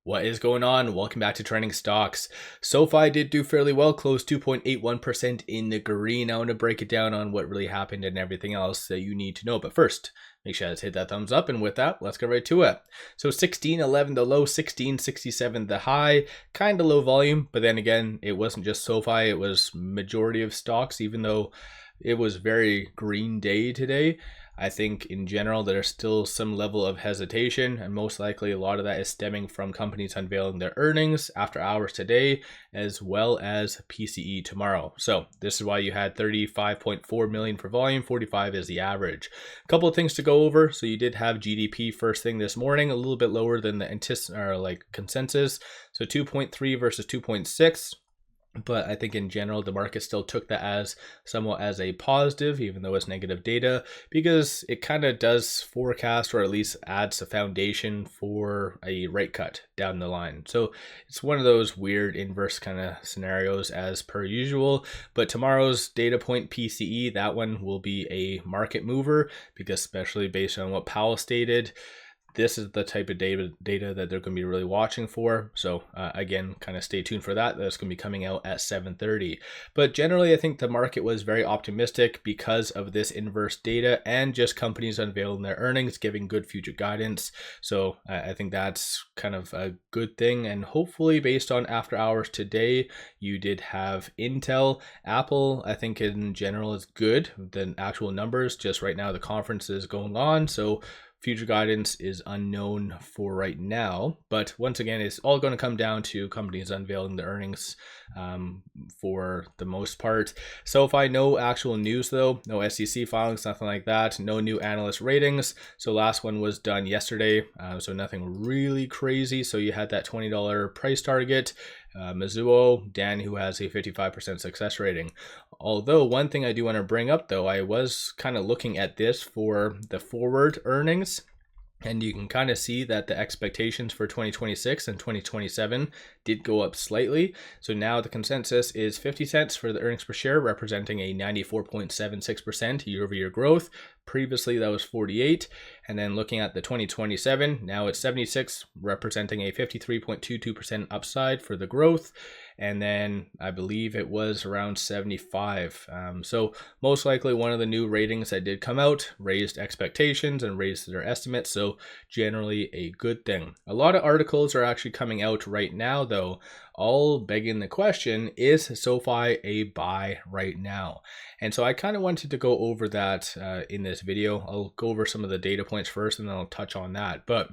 What is going on? Welcome back to Trending Stocks. SoFi did do fairly well, closed 2.81% in the green. I want to break it down on what really happened and everything else that you need to know. But first, make sure to hit that thumbs up. And with that, let's get right to it. So 16.11 the low, 16.67 the high, kind of low volume. But then again, it wasn't just SoFi, it was majority of stocks, even though it was very green day today. I think in general there's still some level of hesitation, and most likely a lot of that is stemming from companies unveiling their earnings after hours today, as well as PCE tomorrow. So this is why you had 35.4 million for volume, 45 is the average. A couple of things to go over. So you did have GDP first thing this morning, a little bit lower than the consensus. So 2.3 versus 2.6. But I think in general, the market still took that as somewhat as a positive, even though it's negative data, because it kind of does forecast, or at least adds a foundation for a rate cut down the line. So it's one of those weird inverse kind of scenarios as per usual. But tomorrow's data point PCE, that one will be a market mover, because especially based on what Powell stated, this is the type of data that they're going to be really watching for. So again, kind of stay tuned for that. That's going to be coming out at 7:30. But generally, I think the market was very optimistic because of this inverse data and just companies unveiling their earnings, giving good future guidance. So I think that's kind of a good thing. And hopefully based on after hours today, you did have Intel. Apple, I think in general is good. The actual numbers, just right now the conference is going on. So future guidance is unknown for right now, but once again, it's all going to come down to companies unveiling the earnings for the most part. SoFi, no actual news though, no SEC filings, nothing like that, no new analyst ratings. So last one was done yesterday, so nothing really crazy. So you had that $20 price target. Mizuho, Dan, who has a 55% success rating. Although one thing I do want to bring up though, I was kind of looking at this for the forward earnings, and you can kind of see that the expectations for 2026 and 2027 did go up slightly. So now the consensus is 50 cents for the earnings per share, representing a 94.76% year-over-year growth. Previously, that was 48. And then looking at the 2027, now it's 76, representing a 53.22% upside for the growth. And then I believe it was around 75. So most likely one of the new ratings that did come out raised expectations and raised their estimates. So generally a good thing. A lot of articles are actually coming out right now though, all begging the question, is SoFi a buy right now? And so I kind of wanted to go over that in this video. I'll go over some of the data points first and then I'll touch on that. But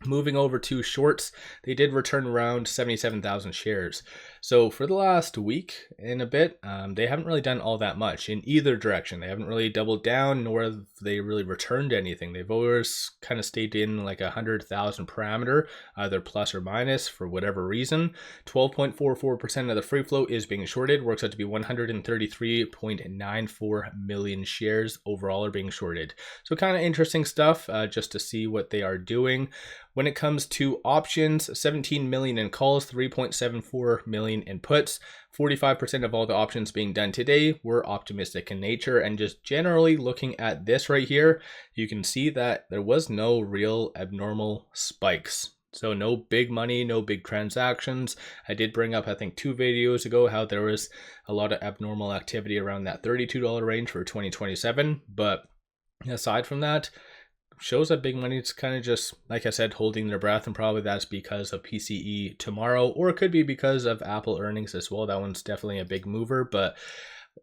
moving over to shorts, they did return around 77,000 shares. So for the last week and a bit, they haven't really done all that much in either direction. They haven't really doubled down, nor have they really returned anything. They've always kind of stayed in like 100,000 parameter, either plus or minus for whatever reason. 12.44% of the free float is being shorted, works out to be 133.94 million shares overall are being shorted. So kind of interesting stuff just to see what they are doing. When it comes to options, 17 million in calls, 3.74 million in puts. 45% of all the options being done today were optimistic in nature. And just generally looking at this right here, you can see that there was no real abnormal spikes. So no big money, no big transactions. I did bring up, I think 2 videos ago, how there was a lot of abnormal activity around that $32 range for 2027. But aside from that, shows that big money is kind of just, like I said, holding their breath, and probably that's because of PCE tomorrow, or it could be because of Apple earnings as well. That one's definitely a big mover, but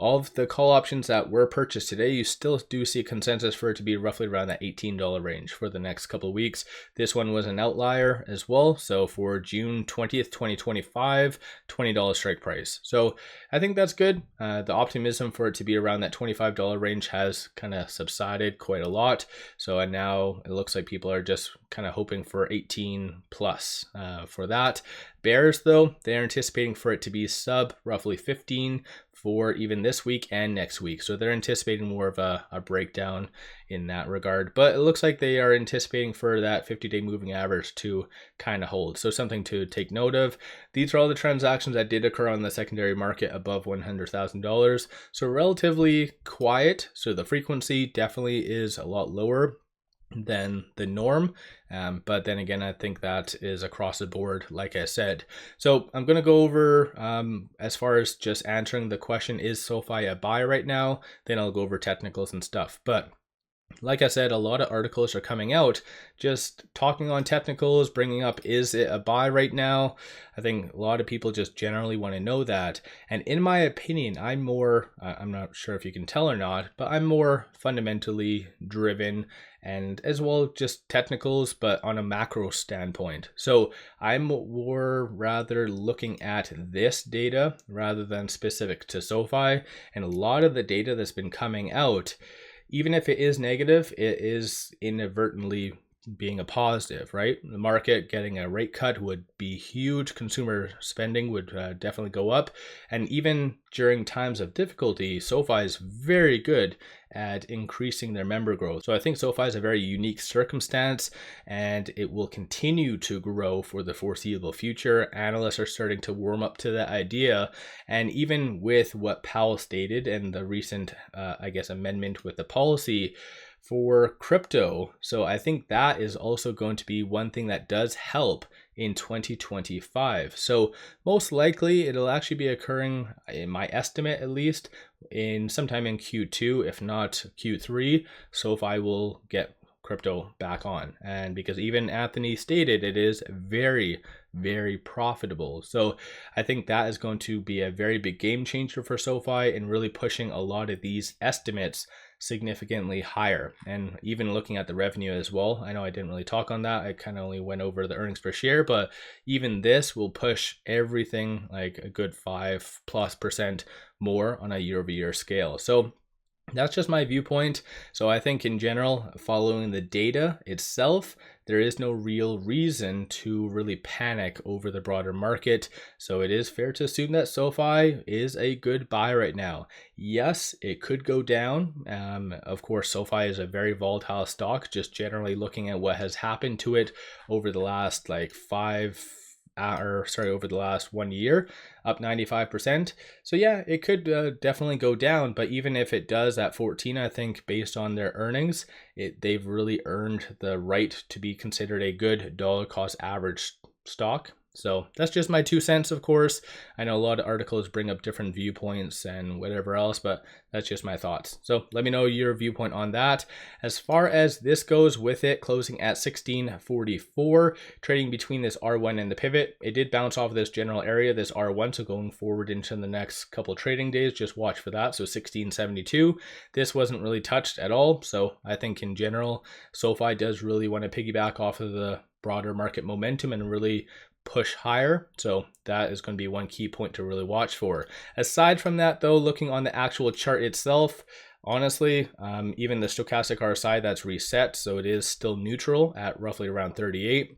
all of the call options that were purchased today, you still do see consensus for it to be roughly around that $18 range for the next couple of weeks. This one was an outlier as well. So for June 20th, 2025, $20 strike price. So I think that's good. The optimism for it to be around that $25 range has kind of subsided quite a lot. So and now it looks like people are just kind of hoping for 18 plus for that. Bears though, they're anticipating for it to be sub roughly 15 for even this week and next week. So they're anticipating more of a breakdown in that regard. But it looks like they are anticipating for that 50-day moving average to kind of hold. So something to take note of. These are all the transactions that did occur on the secondary market above $100,000. So relatively quiet. So the frequency definitely is a lot lower. than the norm. But then again, I think that is across the board, like I said. So I'm going to go over as far as just answering the question, is SoFi a buy right now? Then I'll go over technicals and stuff. But like I said, a lot of articles are coming out just talking on technicals, bringing up, is it a buy right now? I think a lot of people just generally want to know that. And in my opinion, I'm not sure if you can tell or not, but I'm more fundamentally driven and as well just technicals, but on a macro standpoint. So I'm more rather looking at this data rather than specific to SoFi. And a lot of the data that's been coming out, even if it is negative, it is inadvertently being a positive, right? The market getting a rate cut would be huge. Consumer spending would definitely go up. And even during times of difficulty, SoFi is very good at increasing their member growth. So I think SoFi is a very unique circumstance, and it will continue to grow for the foreseeable future. Analysts are starting to warm up to that idea. And even with what Powell stated and the recent, amendment with the policy for crypto. So I think that is also going to be one thing that does help in 2025. So most likely it'll actually be occurring, in my estimate at least, in sometime in Q2, if not Q3, SoFi will get crypto back on. And because even Anthony stated, it is very, very profitable. So I think that is going to be a very big game changer for SoFi and really pushing a lot of these estimates significantly higher. And even looking at the revenue as well, I know I didn't really talk on that, I kind of only went over the earnings per share, but even this will push everything like a good 5+% more on a year-over-year scale. So that's just my viewpoint. So I think in general, following the data itself, there is no real reason to really panic over the broader market. So it is fair to assume that SoFi is a good buy right now. Yes, it could go down. Of course, SoFi is a very volatile stock, just generally looking at what has happened to it over the last over the last 1 year, up 95%. So yeah, it could definitely go down, but even if it does at 14, I think based on their earnings, they've really earned the right to be considered a good dollar cost average stock. So that's just my 2 cents, of course. I know a lot of articles bring up different viewpoints and whatever else, but that's just my thoughts. So let me know your viewpoint on that. As far as this goes, with it closing at 1644, trading between this R1 and the pivot, it did bounce off of this general area, this R1. So going forward into the next couple trading days, just watch for that. So 1672, this wasn't really touched at all. So I think in general, SoFi does really want to piggyback off of the broader market momentum and really push higher. So that is going to be one key point to really watch for. Aside from that though, looking on the actual chart itself, honestly, even the stochastic RSI, that's reset, so it is still neutral at roughly around 38.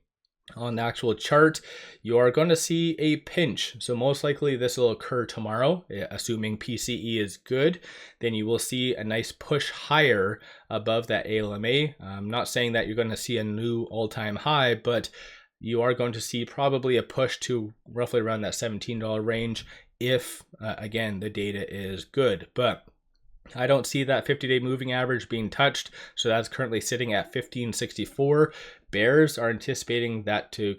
On the actual chart, you are going to see a pinch. So most likely this will occur tomorrow, assuming PCE is good. Then you will see a nice push higher above that ALMA. I'm not saying that you're going to see a new all-time high, but you are going to see probably a push to roughly around that $17 range if, again, the data is good. But I don't see that 50-day moving average being touched, so that's currently sitting at 1564. Bears are anticipating that to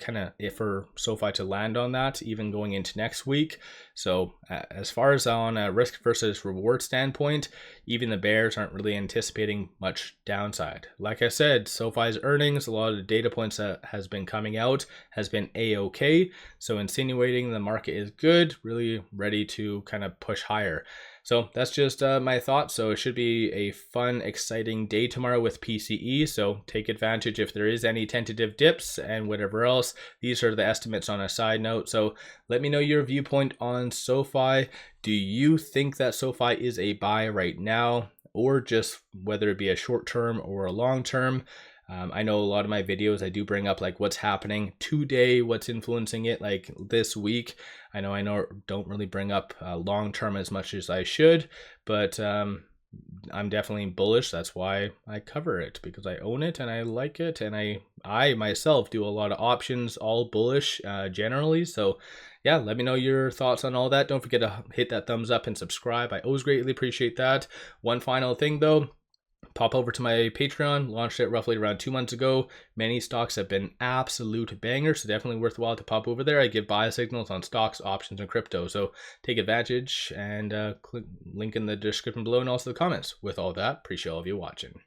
for SoFi to land on that, even going into next week. So as far as on a risk versus reward standpoint, even the bears aren't really anticipating much downside. Like I said, SoFi's earnings, a lot of the data points that has been coming out has been A-okay. So insinuating the market is good, really ready to kind of push higher. So that's just my thoughts. So it should be a fun, exciting day tomorrow with PCE. So take advantage if there is any tentative dips and whatever else. These are the estimates on a side note. So let me know your viewpoint on SoFi. Do you think that SoFi is a buy right now, or just whether it be a short term or a long term? I know a lot of my videos, I do bring up like what's happening today, what's influencing it like this week. I know don't really bring up long term as much as I should, but I'm definitely bullish. That's why I cover it, because I own it and I like it, and I myself do a lot of options, all bullish generally. So yeah, let me know your thoughts on all that. Don't forget to hit that thumbs up and subscribe. I always greatly appreciate that. One final thing though, Pop over to my Patreon, launched it roughly around 2 months ago. Many stocks have been absolute bangers, so definitely worthwhile to pop over there. I give buy signals on stocks, options, and crypto, so take advantage, and click link in the description below and also the comments. With all that, appreciate all of you watching.